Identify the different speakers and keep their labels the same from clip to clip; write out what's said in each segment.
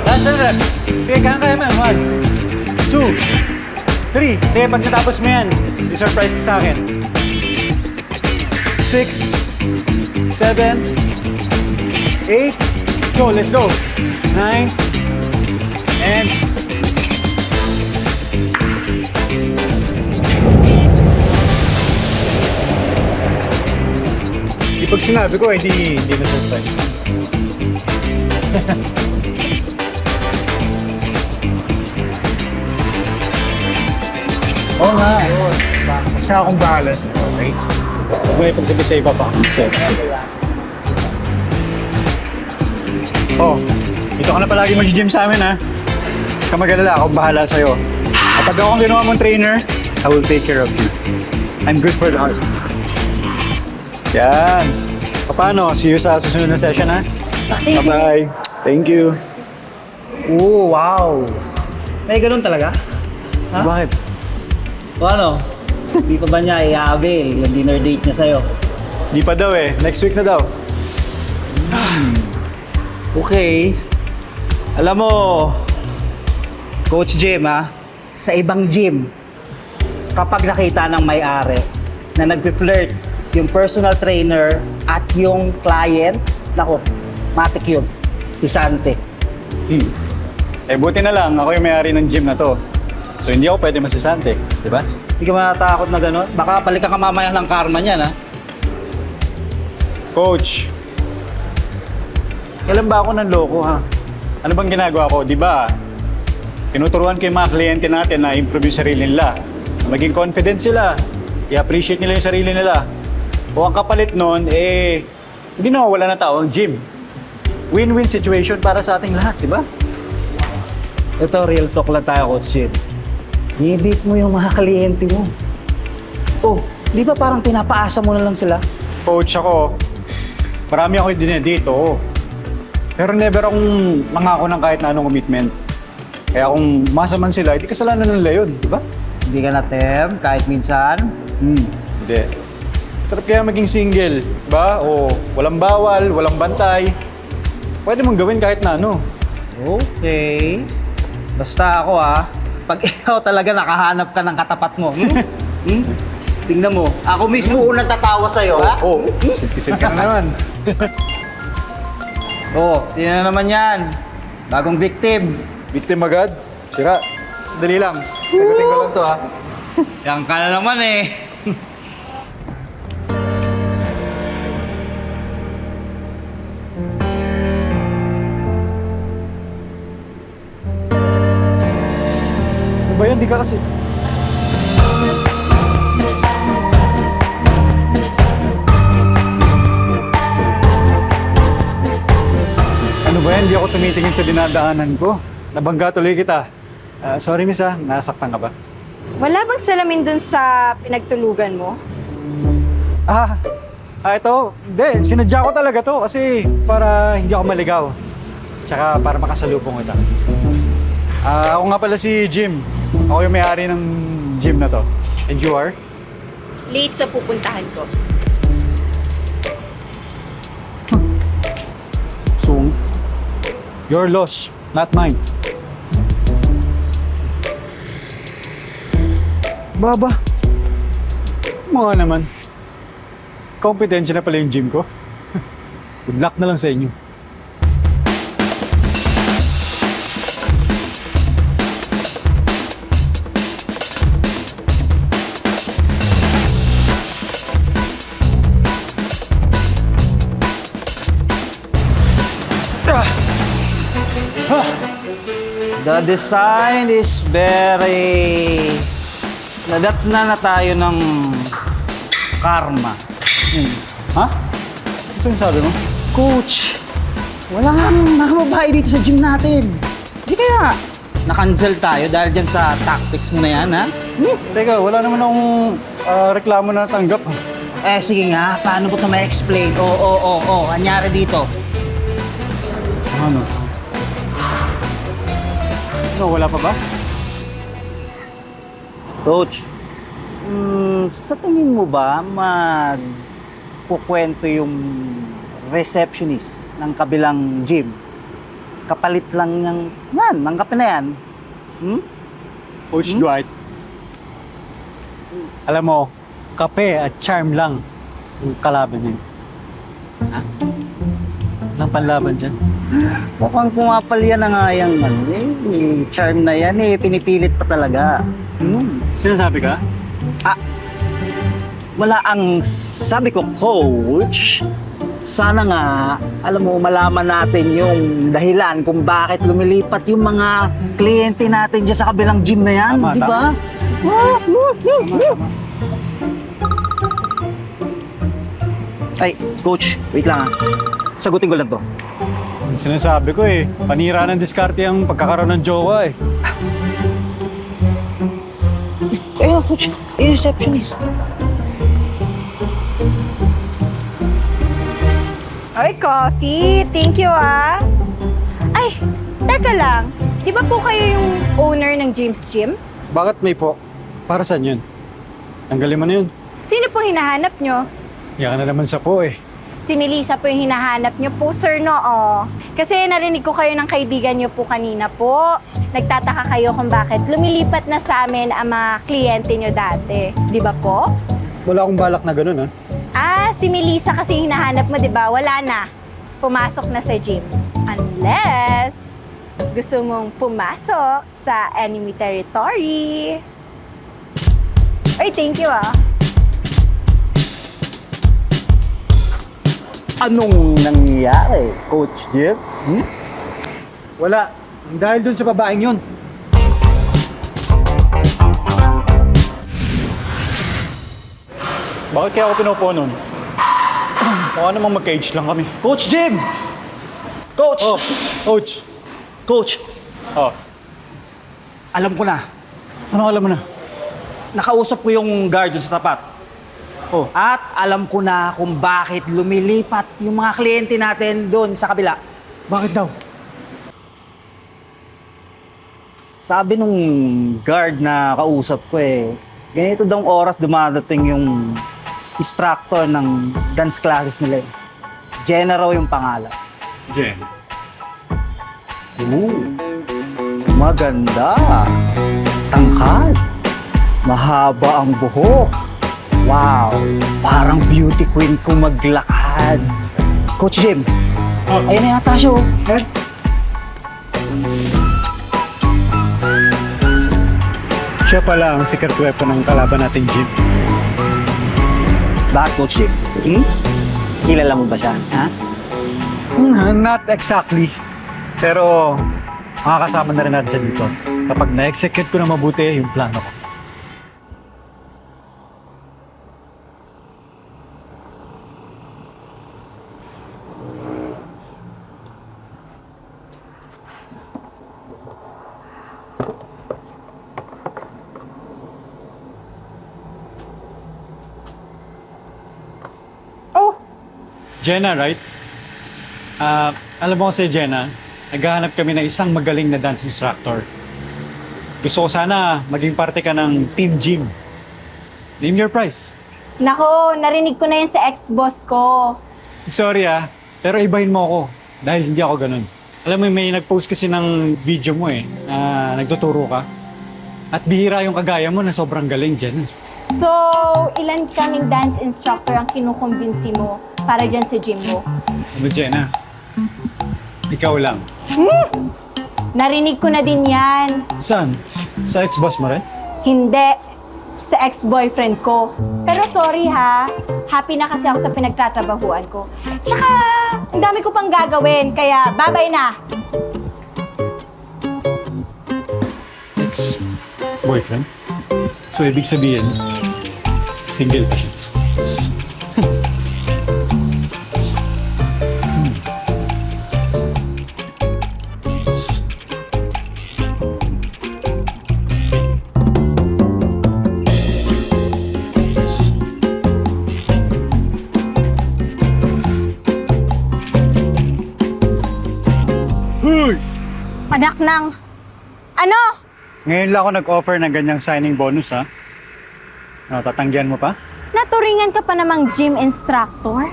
Speaker 1: Last na rep. Sige, kaya mo. 1, 2, 3. Sige, pag natapos mo yan, i-surprise ka sa akin. 6, 7, 8. Let's go. 9, and... Pag sinabi ko, hindi na surprise. Oo nga. Isa akong bahala sa'yo, okay? Huwag mo ipagsabi sa iba pa. Sige. Oh, dito ka na palagi mag-gym sa amin, ha? Huwag ka mag-alala, akong bahala sa'yo. At pag akong ginawa mong trainer, I will take care of you. I'm good for the heart. Yan. Paano? See you sa susunod na session, ha? Bye-bye. Thank you.
Speaker 2: Oo, wow. May ganun talaga? Ha?
Speaker 1: Bakit?
Speaker 2: O ano? Hindi pa ba niya i-avail yung dinner date niya sa'yo?
Speaker 1: Di pa daw eh. Next week na daw.
Speaker 2: Okay. Alam mo, Coach Jim ha, sa ibang gym, kapag nakita ng may-ari na nag-flirt yung personal trainer at yung client, nako, matik yun. Isante.
Speaker 1: Eh buti na lang, ako yung may-ari ng gym na to. So hindi ako pwede masisante, di ba?
Speaker 2: Hindi ka matatakot na gano'n? Baka balikan ka mamaya ng karma niyan ha.
Speaker 1: Coach, kailan ba ako nanloko ha? Ano bang ginagawa ko, di ba? Tinuturuan ko yung mga kliyente natin na improve yung sarili nila. Na maging confident sila. I-appreciate nila yung sarili nila. O ang kapalit nun, eh, hindi na wala na tao ang gym. Win-win situation para sa ating lahat, di ba?
Speaker 2: Ito, real talk lang tayo, Coach Jim. I-beat mo yung mga kliyente mo. Oh, di ba parang pinapaasa mo na lang sila?
Speaker 1: Coach ako, marami ako dinedate, oo. Pero never akong mangako ng kahit na anong commitment. Kaya kung masa man sila, hindi kasalanan nila yun, di ba?
Speaker 2: Hindi ka na-tem kahit minsan.
Speaker 1: Hindi. Sarap kaya maging single, di ba? O walang bawal, walang bantay. Pwede mong gawin kahit na ano.
Speaker 2: Okay. Basta ako pag ikaw talaga nakahanap ka ng katapat mo. Tingnan mo, ako mismo unang tatawa sa'yo, ha?
Speaker 1: Oo, kisid ka na naman.
Speaker 2: Oh, sino na naman yan? Bagong victim.
Speaker 1: Victim agad? Sira. Dali lang. Tagutin ko lang to, ha?
Speaker 2: Yan ka na naman eh.
Speaker 1: Ano ba yan? Di ka kasi... Ano ba yan? Di ako tumitingin sa dinadaanan ko. Nabangga tuloy kita. Sorry, miss nasaktan ka ba?
Speaker 3: Wala bang salamin dun sa pinagtulugan mo?
Speaker 1: Ito. Hindi, sinadya ko talaga to kasi para hindi ako maligaw. Tsaka para makasalubong kita. Ako nga pala si Jim. Ako yung may-ari ng gym na to. And you are?
Speaker 3: Late sa pupuntahan ko.
Speaker 1: So, your loss, not mine. Baba. Mga naman. Kompetensya na pala yung gym ko. Good luck na lang sa inyo.
Speaker 2: The design is very... Nadatna na tayo ng karma.
Speaker 1: Ha? Ano sinasabi mo?
Speaker 2: Coach, wala nga mga babae dito sa gym natin. Di kaya na-cancel tayo dahil dyan sa tactics mo na yan, ha?
Speaker 1: Teka, wala naman akong reklamo na natanggap.
Speaker 2: Eh, sige nga, paano ko ito ma-explain? Oo, anyari dito.
Speaker 1: Ano? Ano, wala pa ba?
Speaker 2: Coach, sa tingin mo ba magkukwento yung receptionist ng kabilang gym Kapalit lang yan, ang kape na yan. Hmm?
Speaker 1: Coach Dwight, alam mo, kape at charm lang yung kalaban niya. Ha? Walang panlaban dyan.
Speaker 2: Mukhang pumapalya na nga yung charm na yan pinipilit pa talaga.
Speaker 1: Sinasabi ka?
Speaker 2: Wala ang sabi ko, coach. Sana nga, alam mo, malaman natin yung dahilan kung bakit lumilipat yung mga kliyente natin dyan sa kabilang gym na yan,
Speaker 1: Tama,
Speaker 2: di ba? Ay, coach, wait lang sagutin ko lang to.
Speaker 1: Sinasabi ko panira ng diskarte ang pagkakaroon ng jowa
Speaker 2: Ayun, coach, receptionist.
Speaker 3: Ay, coffee. Thank you, ah. Ay, teka lang. Di ba po kayo yung owner ng James Gym?
Speaker 1: Bakit may po? Para saan yun? Tanggalin mo na yun.
Speaker 3: Sino po hinahanap nyo?
Speaker 1: Yan ka na naman sa po
Speaker 3: Si Melissa po yung hinahanap nyo po, sir, no? Kasi narinig ko kayo ng kaibigan nyo po kanina po. Nagtataka kayo kung bakit lumilipat na sa amin ang mga kliyente nyo dati. Di ba po?
Speaker 1: Wala akong balak na ganun ha.
Speaker 3: Si Melissa kasi hinahanap mo, di ba? Wala na. Pumasok na sa gym. Unless gusto mong pumasok sa enemy territory. Ay, thank you, ah.
Speaker 2: Anong nangyari, Coach Jeff?
Speaker 1: Wala. Dahil dun sa babaeng yun. Bakit kaya ako pinupo nun? Mukha namang mag-cage lang kami.
Speaker 2: Coach Jim! Coach!
Speaker 1: Oh, coach.
Speaker 2: Coach,
Speaker 1: Oh,
Speaker 2: alam ko na.
Speaker 1: ano alam mo na?
Speaker 2: Nakausap ko yung guard dun sa tapat.
Speaker 1: Oh,
Speaker 2: At alam ko na kung bakit lumilipat yung mga kliyente natin doon sa kabila.
Speaker 1: bakit daw?
Speaker 2: Sabi nung guard na kausap ko ganito daw oras dumadating yung instructor ng dance classes nila. Jenna raw yung pangalan.
Speaker 1: Jen.
Speaker 2: Maganda. Tangkad. Mahaba ang buhok. Wow. Parang beauty queen kung maglakad. Coach Jim,
Speaker 1: Oh,
Speaker 2: ayun na yata siya.
Speaker 1: siya pala ang secret weapon ng kalaban nating Jim.
Speaker 2: Bakit, Coach Jim? Kilala mo ba siya? Ha?
Speaker 1: Not exactly. Pero makakasama na rin natin siya dito kapag na-execute ko na mabuti yung plano ko.
Speaker 3: Oh,
Speaker 1: Jenna, right? Alam mo kasi, Jenna, naghahanap kami ng isang magaling na dance instructor. Gusto ko sana maging parte ka ng Team Gym. Name your price.
Speaker 3: nako, narinig ko na yan sa ex-boss ko.
Speaker 1: Sorry pero ibahin mo ako dahil hindi ako ganun. Alam mo, may nag-post kasi ng video mo na nagtuturo ka. At bihira yung kagaya mo na sobrang galing, Jen.
Speaker 3: So, ilan kaming dance instructor ang kinukumbinsi mo para dyan sa gym mo?
Speaker 1: Ano, Jenna? Ikaw lang.
Speaker 3: Narinig ko na din yan.
Speaker 1: Saan? Sa ex-boss mo rin?
Speaker 3: Hindi. Sa ex-boyfriend ko. Pero sorry ha, happy na kasi ako sa pinagtatrabahuan ko. Tsaka, ang dami ko pang gagawin, kaya bye-bye na.
Speaker 1: Ex-boyfriend? So, ibig sabihin, single pa siya. Hoy!
Speaker 3: Anak ng... Ano?
Speaker 1: Ngayon lang ako nag-offer ng ganyang signing bonus, ha? Tatanggihan mo pa?
Speaker 3: Naturingan ka pa namang gym instructor?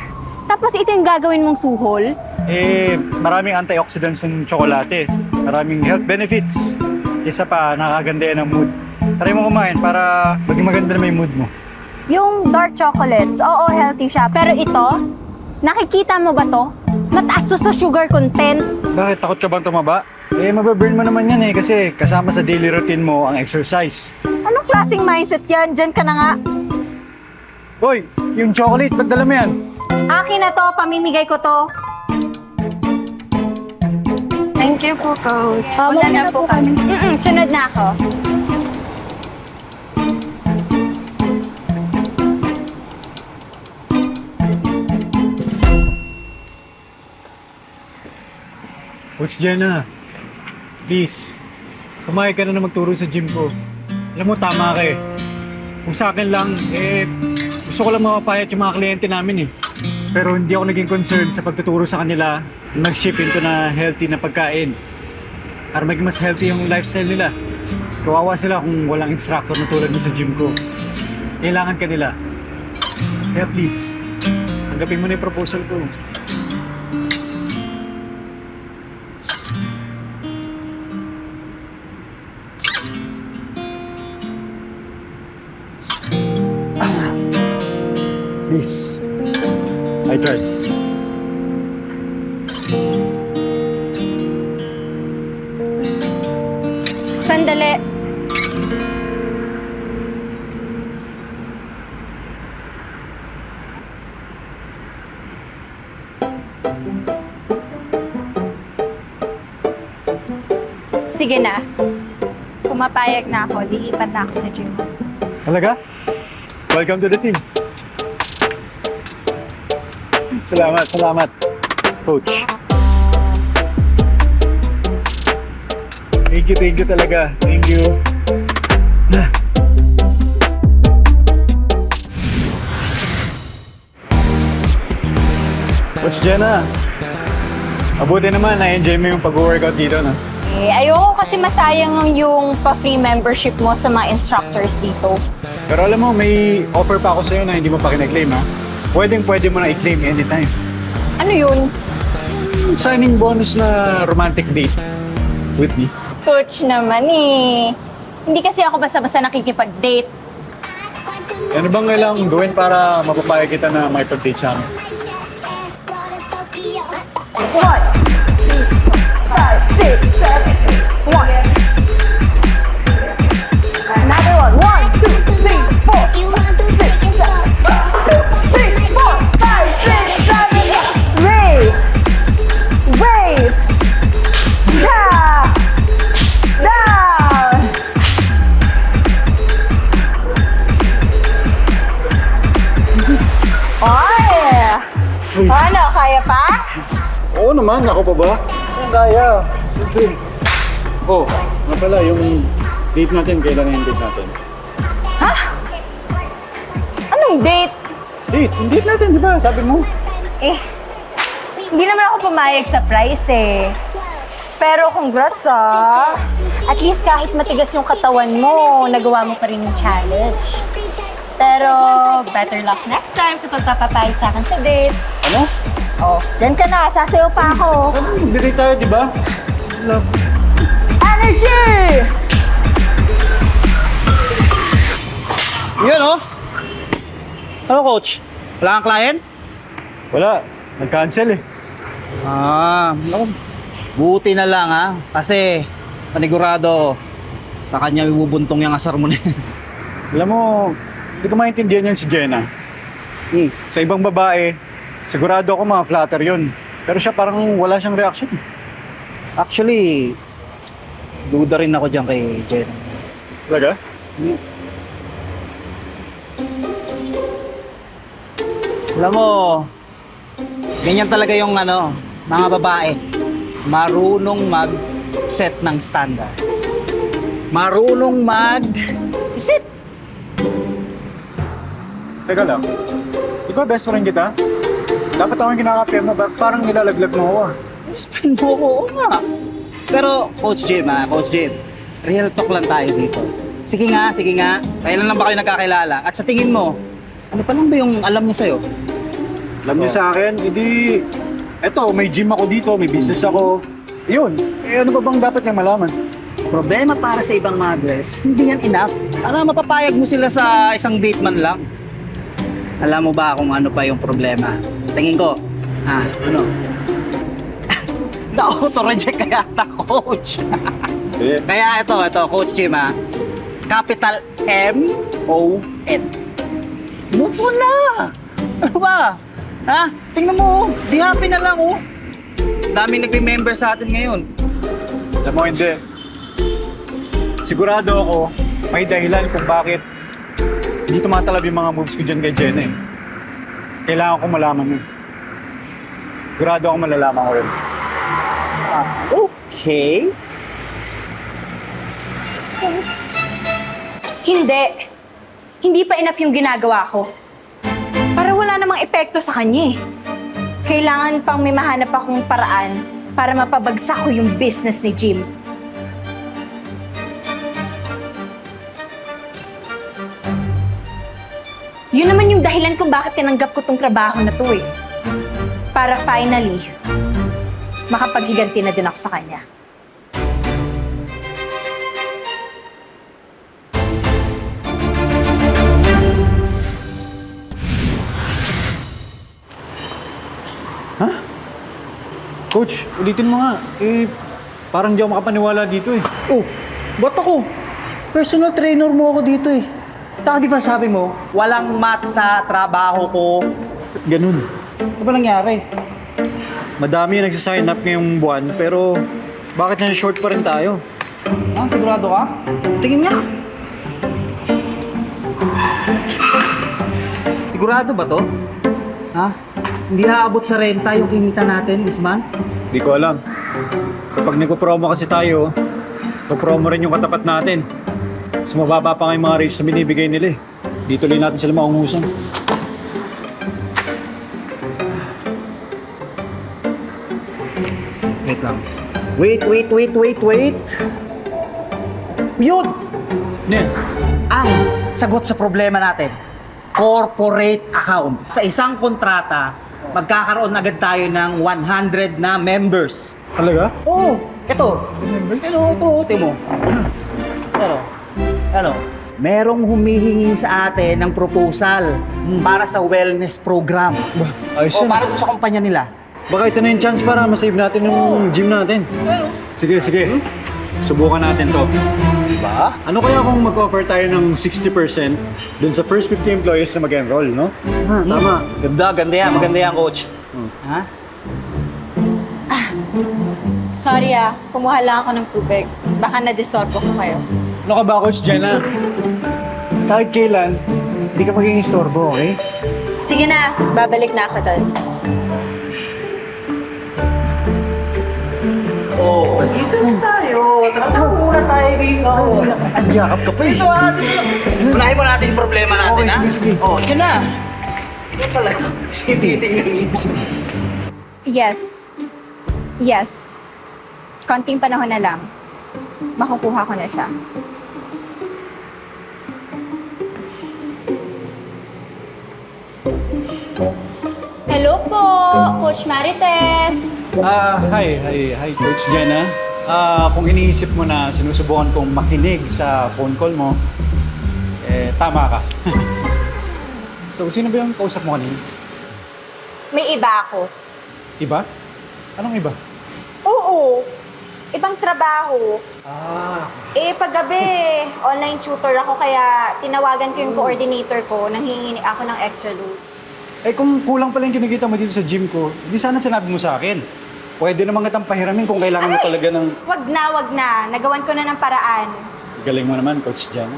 Speaker 3: Tapos ito yung gagawin mong suhol?
Speaker 1: maraming antioxidants ng tsokolate. Maraming health benefits. Isa pa, nakakaganda yan ang mood. Try mo kumain para maging maganda na may mood mo.
Speaker 3: Yung dark chocolates, oo, healthy siya. Pero ito, nakikita mo ba to? Mataas to sa sugar content.
Speaker 1: Bakit? Takot ka bang tumaba? Mababurn mo naman yan kasi kasama sa daily routine mo ang exercise.
Speaker 3: Anong klaseng mindset yan? Diyan ka na nga.
Speaker 1: Hoy, yung chocolate, ba't dala mo yan?
Speaker 3: Akin na to, pamimigay ko to.
Speaker 4: Thank you po, Coach. Wala na po kami.
Speaker 3: Sunod na ako.
Speaker 1: Coach Jenna, please, kumain ka na magturo sa gym ko. Alam mo, tama ka eh. Kung sa akin lang, gusto ko lang mapapayat yung mga kliyente namin eh. Pero hindi ako naging concern sa pagtuturo sa kanila na mag-shift into na healthy na pagkain. Para maging mas healthy yung lifestyle nila. Kawawa sila kung walang instructor na tulad mo sa gym ko. Kailangan ka nila. Kaya please, tanggapin mo na yung proposal ko. Please. I tried.
Speaker 3: Sandali. Sige na. Pumapayag na ako. Liipat na ako sa gym.
Speaker 1: Talaga? Welcome to the team. Salamat, Coach. Thank you talaga. Thank you. Coach Jenna, mabuti naman na-enjoy mo yung pag-workout dito, no?
Speaker 3: Ayoko kasi masayang yung pa-free membership mo sa mga instructors dito.
Speaker 1: Pero alam mo, may offer pa ako sa'yo na hindi mo pa kina-claim, ha? Pwede mo na i-claim anytime.
Speaker 3: Ano yun?
Speaker 1: Signing bonus na romantic date with me.
Speaker 3: Coach naman eh. Hindi kasi ako basta-basta nakikipag-date.
Speaker 1: Ano bang kailangang gawin para mapapayag kita na may pag-date sa amin?
Speaker 3: 1, 2, 5, 6, 7, 1. Another one. 1, 2, 3, 4. 5, 6, 7, 8. Wave. Yeah. Down.
Speaker 1: Uy.
Speaker 3: Ano, kaya pa?
Speaker 1: Oo naman, ako pa ba? Ang kaya. Siyempre. Oh, nga pala, yung date natin, kailan na yung date natin?
Speaker 3: Anong date?
Speaker 1: Yung date natin, di ba? Sabi mo.
Speaker 3: Hindi naman ako pumayag sa price eh. Pero congrats ah. At least kahit matigas yung katawan mo, nagawa mo pa rin yung challenge. Pero better luck next time sa pagpapapayag sa akin sa date.
Speaker 1: Ano?
Speaker 3: Oh, dyan ka na. Sasayaw pa ako.
Speaker 1: Sabi mo, mag-date tayo, di ba? Love.
Speaker 3: Energy!
Speaker 2: Yun oh. Ano coach? Wala kang client?
Speaker 1: Wala, nag-cancel eh.
Speaker 2: Naku, buti na lang ha. Kasi panigurado sa kanya ibubuntong yung asar mo na yan.
Speaker 1: Alam mo, hindi ko maintindihan yan si Jenna. Sa ibang babae, sigurado ako mga flatter yun. Pero siya parang wala siyang reaction.
Speaker 2: Actually, duda rin ako dyan kay Jen.
Speaker 1: Talaga?
Speaker 2: Alam mo, ganyan talaga yung mga babae. Marunong mag-set ng standards. Marunong mag-isip.
Speaker 1: Teka lang. Di ba best friend kita? Dapat ako yung kinakapir mo, parang nilalaglag mo ako ah.
Speaker 2: Spin mo ko, oo nga. Pero, Coach Jim Coach Jim, real talk lang tayo dito. Sige nga. Kailan lang ba kayo nagkakilala? At sa tingin mo, ano pa lang ba yung alam niya sa'yo?
Speaker 1: Alam niyo sa akin, hindi Eto, may gym ako dito, may business ako. Yun, ano ba bang dapat niya malaman?
Speaker 2: Problema para sa ibang mothers, hindi yan enough. Mapapayag mo sila sa isang date man lang. Alam mo ba kung ano pa yung problema? Tingin ko, ano? Na-auto-reject kaya ata, coach. Kaya ito, Coach Jim, Capital M-O-N. Move on na! Ano ba? Tingnan mo, be happy na lang, oh. Daming nagme-member sa atin ngayon.
Speaker 1: Alam mo, hindi. Sigurado ako, may dahilan kung bakit hindi tumatalab yung mga moves ko dyan kay Jenna eh. Kailangan ko malaman yun. Sigurado ako malalaman ko yun.
Speaker 2: Okay.
Speaker 3: Hindi. Hindi pa enough yung ginagawa ko. Para wala namang epekto sa kanya eh. Kailangan pang may mahanap akong paraan para mapabagsak ko yung business ni Jim. Yun naman yung dahilan kung bakit tinanggap ko tong trabaho na to eh. Para finally, makapaghiganti na din ako sa kanya.
Speaker 1: Coach, ulitin mo nga. Parang di ako makapaniwala dito eh.
Speaker 2: Oh, ba't ako? Personal trainer mo ako dito eh. Saka di ba sabi mo, walang mat sa trabaho ko.
Speaker 1: Ba't ganun?
Speaker 2: Ano ba nangyari?
Speaker 1: Madami yung nagsasign up ngayong buwan, pero bakit na short pa rin tayo?
Speaker 2: Sigurado ka? Tingin nga. Sigurado ba to? Hindi aabot sa renta yung kinita natin this month?
Speaker 1: Di ko alam. Kapag nagpo-promo kasi tayo, po-promo rin yung katapat natin. Mas mababa pa nga yung mga rates na binibigay nila eh. Di tuloy natin sila maungusan.
Speaker 2: Wait lang. Wait. Yun!
Speaker 1: Ano yan?
Speaker 2: Ang sagot sa problema natin. Corporate account. Sa isang kontrata, magkakaroon agad tayo ng 100 na members.
Speaker 1: Talaga?
Speaker 2: Oo, ito. Ito mo. Ano? Merong humihingi sa atin ng proposal para sa wellness program.
Speaker 1: Ayos
Speaker 2: O
Speaker 1: yan.
Speaker 2: para dun sa kumpanya nila.
Speaker 1: Baka ito na yung chance para masave natin yung gym natin. Sige. Subukan natin to.
Speaker 2: Diba?
Speaker 1: Ano kaya kung mag-offer tayo ng 60% dun sa first 50 employees na mag-enroll, no?
Speaker 2: Tama. Ganda yan. Maganda yan, coach. Ha?
Speaker 4: Sorry kumuha lang ako ng tubig. Baka na-disturbo ko kayo.
Speaker 1: Ano ka ba, Coach Jenna? Kahit kailan, hindi ka magiging istorbo, okay?
Speaker 3: Sige na, babalik na ako doon.
Speaker 2: Oo. Dito tayo. Tara muna tayo dito.
Speaker 1: Ang yakap ka pa eh.
Speaker 2: Unahin mo natin yung problema natin,
Speaker 1: Okay,
Speaker 2: ha?
Speaker 1: sige.
Speaker 2: Oo, dyan na. Ito talaga. Sige, titingnan.
Speaker 3: Yes. Konting panahon na lang. Makukuha ko na siya. Hello po, Coach Marites.
Speaker 1: Hi, Coach Jenna. Kung iniisip mo na sinusubukan kong makinig sa phone call mo, tama ka. So, sino ba yung kausap mo kanina?
Speaker 3: May iba ako.
Speaker 1: Iba? Anong iba?
Speaker 3: Oo. Ibang trabaho. Paggabi, online tutor ako kaya tinawagan ko yung coordinator ko nang hihingi ako ng extra load.
Speaker 1: Kung kulang pala yung kinikita mo dito sa gym ko, di sana sinabi mo sa akin. Pwede naman kitang pahiramin kung kailangan mo talaga ng...
Speaker 3: Wag na. Nagawan ko na ng paraan.
Speaker 1: Galing mo naman, Coach Jenna.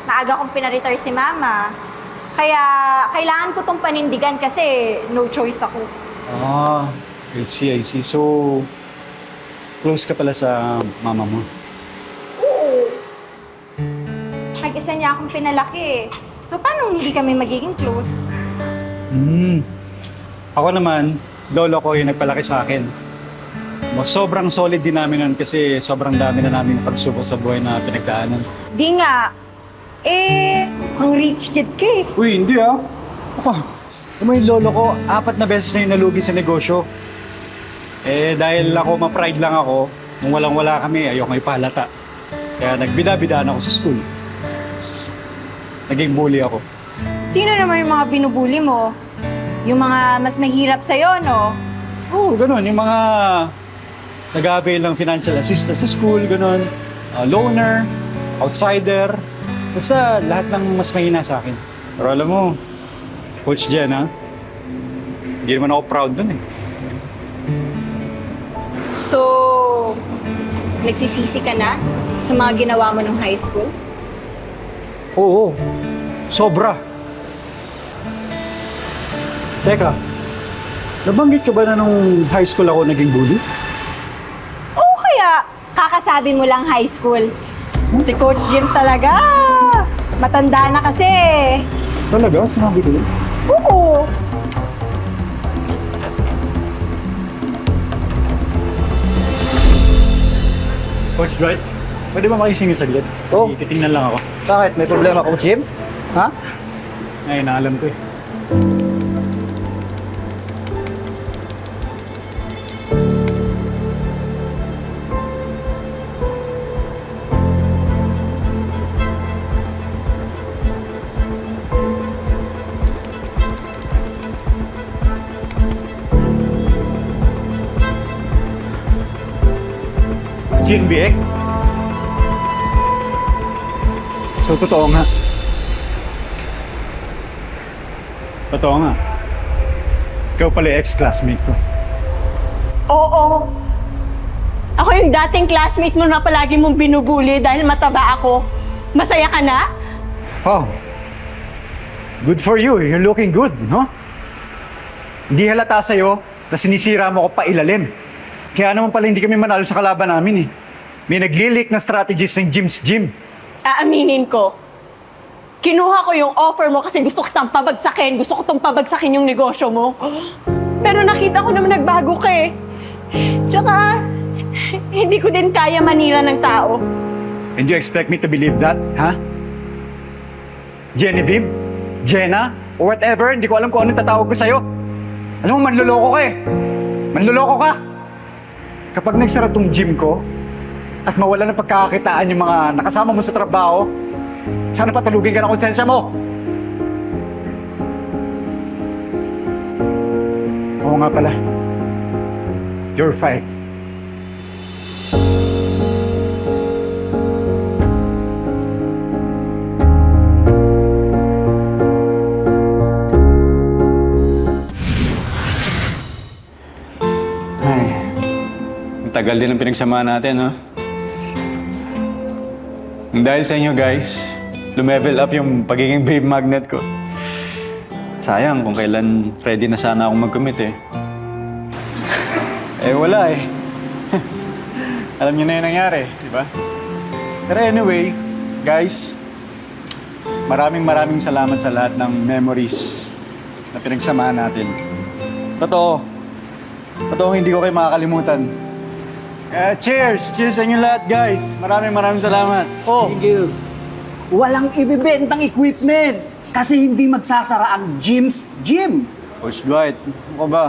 Speaker 3: Maaga kong pinaretire si Mama. Kaya kailangan ko tong panindigan kasi no choice ako.
Speaker 1: I see. So, close ka pala sa mama mo.
Speaker 3: Oo. Nag-isa niya akong pinalaki. So, paano hindi kami magiging close?
Speaker 1: Ako naman, lolo ko yung nagpalaki sa akin. Sobrang solid din namin nun kasi sobrang dami na namin pagsubok sa buhay na pinagdaanan.
Speaker 3: Di nga. Ang rich kid ka eh.
Speaker 1: Uy, hindi ah. Alam mo yung lolo ko, 4 na beses na yung nalugi sa negosyo. Eh, dahil ako, ma-pride lang ako, nung walang-wala kami, ayoko ipalata. Kaya nagbida-bidaan ako sa school. Naging bully ako.
Speaker 3: Sino naman yung mga binubuli mo? Yung mga mas mahirap sa'yo, no?
Speaker 1: Oo, ganun. Yung mga nag-avail ng financial assistance sa school, ganun. Loaner, outsider. Basta lahat ng mas mahina sa akin. Pero alam mo, Coach Jen, ha? Hindi naman ako proud dun eh.
Speaker 4: So, nagsisisi ka na sa mga ginawa mo nung high school?
Speaker 1: Oo, sobra. Teka, nabanggit ka ba na nung high school ako naging bully?
Speaker 3: Oo, kaya kakasabi mo lang high school. Si Coach Jim talaga. Matanda na kasi.
Speaker 1: Talaga? Sinabi ko yun?
Speaker 3: Oo.
Speaker 1: Coach Dwight, pwede ba makisingin saglit?
Speaker 2: Oo.
Speaker 1: Titingnan lang ako.
Speaker 2: Bakit? May problema, Coach Jim? Ha?
Speaker 1: Ngayon, naalam ko eh. Jin Biek? So, totoo nga. Totoo nga. Ikaw pala yung ex-classmate ko.
Speaker 3: Oo. Ako yung dating classmate mo na palagi mong binubuli dahil mataba ako. Masaya ka na?
Speaker 1: Wow. Good for you. You're looking good, no? Hindi halata sa'yo na sinisira mo ko pa ilalim. Kaya naman pala hindi kami manalo sa kalaban namin eh. May nag-leak na strategies ng Jim's Gym.
Speaker 3: Aaminin ko. Kinuha ko yung offer mo kasi gusto kitang pabagsakin. Gusto ko tong pabagsakin yung negosyo mo. Pero nakita ko naman nagbago ka eh. Tsaka, hindi ko din kaya manira ng tao.
Speaker 1: And you expect me to believe that, ha? Genevieve? Jenna? Or whatever, hindi ko alam kung anong tatawag ko sa'yo. Alam mo, manluloko ka eh. Manluloko ka. Kapag nagsara tong gym ko, at mawala ng pagkakakitaan yung mga nakasama mo sa trabaho, sana patulugin ka ng konsensya mo. Oo nga pala. You're fired. Ay, ang tagal din ang pinagsamahan natin, no? Dahil sa inyo, guys, lumevel up yung pagiging babe magnet ko. Sayang kung kailan ready na sana akong mag-commit eh. Eh, wala eh. Alam niyo na yung nangyari, di ba? Pero anyway, guys, maraming salamat sa lahat ng memories na pinagsamahan natin. Totoo. Totoong hindi ko kayo makakalimutan. Cheers! Cheers sa inyo lahat, guys! Maraming salamat. Oh,
Speaker 2: Thank you. Walang ibibentang equipment kasi hindi magsasara ang Jim's Gym.
Speaker 1: Coach Dwight, ano ka ba?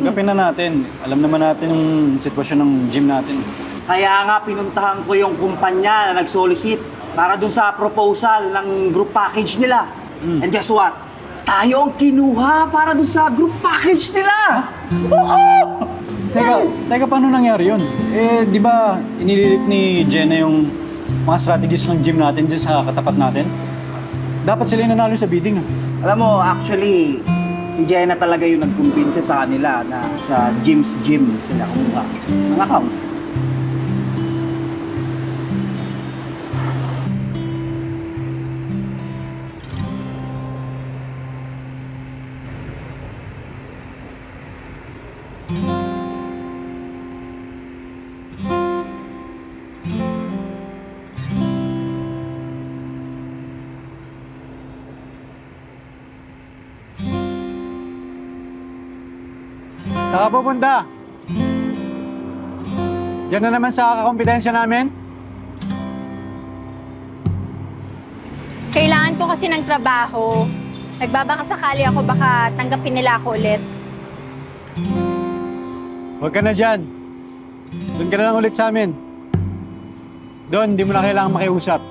Speaker 1: Tanggapin na natin. Alam naman natin yung sitwasyon ng gym natin.
Speaker 2: Kaya nga pinuntahan ko yung kumpanya na nag-solicit para dun sa proposal ng group package nila. And guess what? Tayo ang kinuha para dun sa group package nila. Oo!
Speaker 1: Teka, paano nangyari yun? Eh, di ba inilit ni Jenna yung mga strategies ng gym natin dyan sa katapat natin? Dapat sila yung nanalo sa bidding.
Speaker 2: Alam mo, actually, si Jenna talaga yung nag-convince sa kanila na sa Jim's Gym sila kumuha ng account.
Speaker 1: Saan ka pupunta? Diyan na naman sa kakompetensya namin?
Speaker 3: Kailangan ko kasi ng trabaho. Nagbabaka sakali ako, baka tanggapin nila ako ulit.
Speaker 1: Huwag ka na dyan. Doon ka na lang ulit sa amin. Doon, di mo na kailangang makiusap.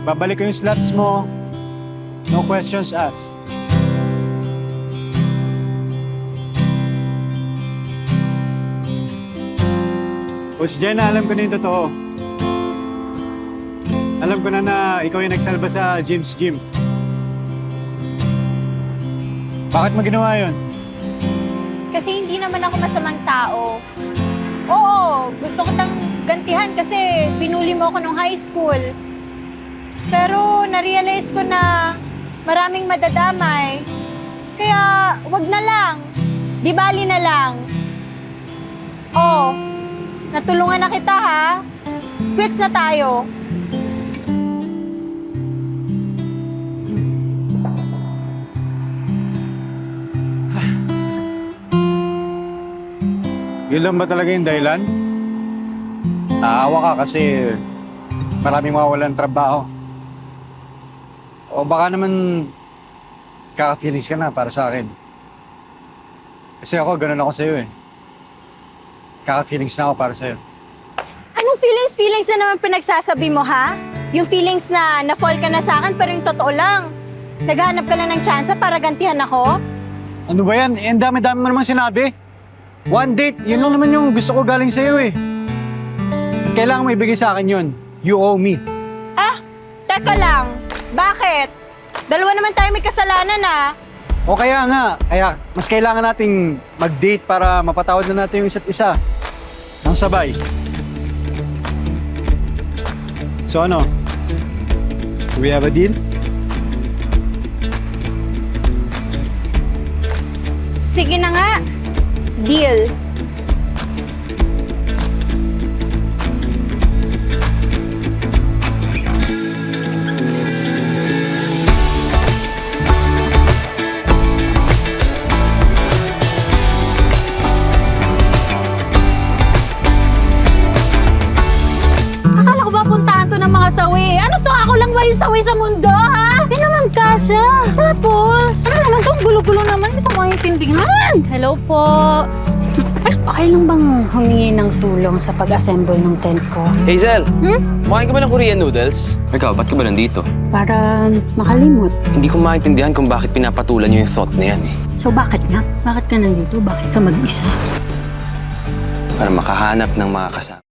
Speaker 1: Babalik ko yung slots mo. No questions asked. Coach Jenna, alam ko na yung totoo. Alam ko na ikaw yung nagsalba sa James Gym. Bakit mo ginawa yun?
Speaker 3: Kasi hindi naman ako masamang tao. Oo, gusto ko tang gantihan kasi binuli mo ako nung high school. Pero na-realize ko na maraming madadamay. Kaya wag na lang. Di bali na lang. Oh, natulungan na kita ha. Quits na tayo.
Speaker 1: Yun lang ba talaga yung dahilan? Naawa ka kasi maraming mawawalan ng trabaho. O baka naman kaka-feelings ka na para sa akin. Kasi ako, ganun ako sa'yo eh. Kaka-feelings na ako para sa'yo.
Speaker 3: Anong feelings? Feelings na naman pinagsasabi mo ha? Yung feelings na na-fall ka na sa akin pero yung totoo lang. Naghahanap ka lang ng tsansa para gantihan ako?
Speaker 1: Ano ba yan? Eh, ang dami-dami mo naman sinabi. One date, yun lang naman yung gusto ko galing sa'yo eh. Kailangan mo ibigay sa akin yun. You owe me.
Speaker 3: Ah, teka lang. Bakit? Dalawa naman tayo may kasalanan ah.
Speaker 1: O kaya nga, mas kailangan nating mag-date para mapatawad na natin yung isa't isa. Nang sabay. So ano? Do we have a deal?
Speaker 3: Sige na nga. Deal.
Speaker 5: Akala ko ba puntahan to ng mga sawi? Ano to? Ako lang ba yung sawi sa mundo, ha? Di naman kasya. Tapos, ano naman to? Gulo-gulo naman. Hindi ko maintindihan. Hello po. Okay lang bang humingi ng tulong sa pag-assemble ng tent ko?
Speaker 6: Hazel, kumain ka ba ng Korean noodles? Ikaw, ba't ka ba nandito?
Speaker 5: Para makalimot.
Speaker 6: Hindi ko maintindihan kung bakit pinapatulan niyo yung thought na yan eh.
Speaker 5: So bakit nga? Bakit ka nandito? Bakit ka mag-isa?
Speaker 6: Para makahanap ng mga kasama.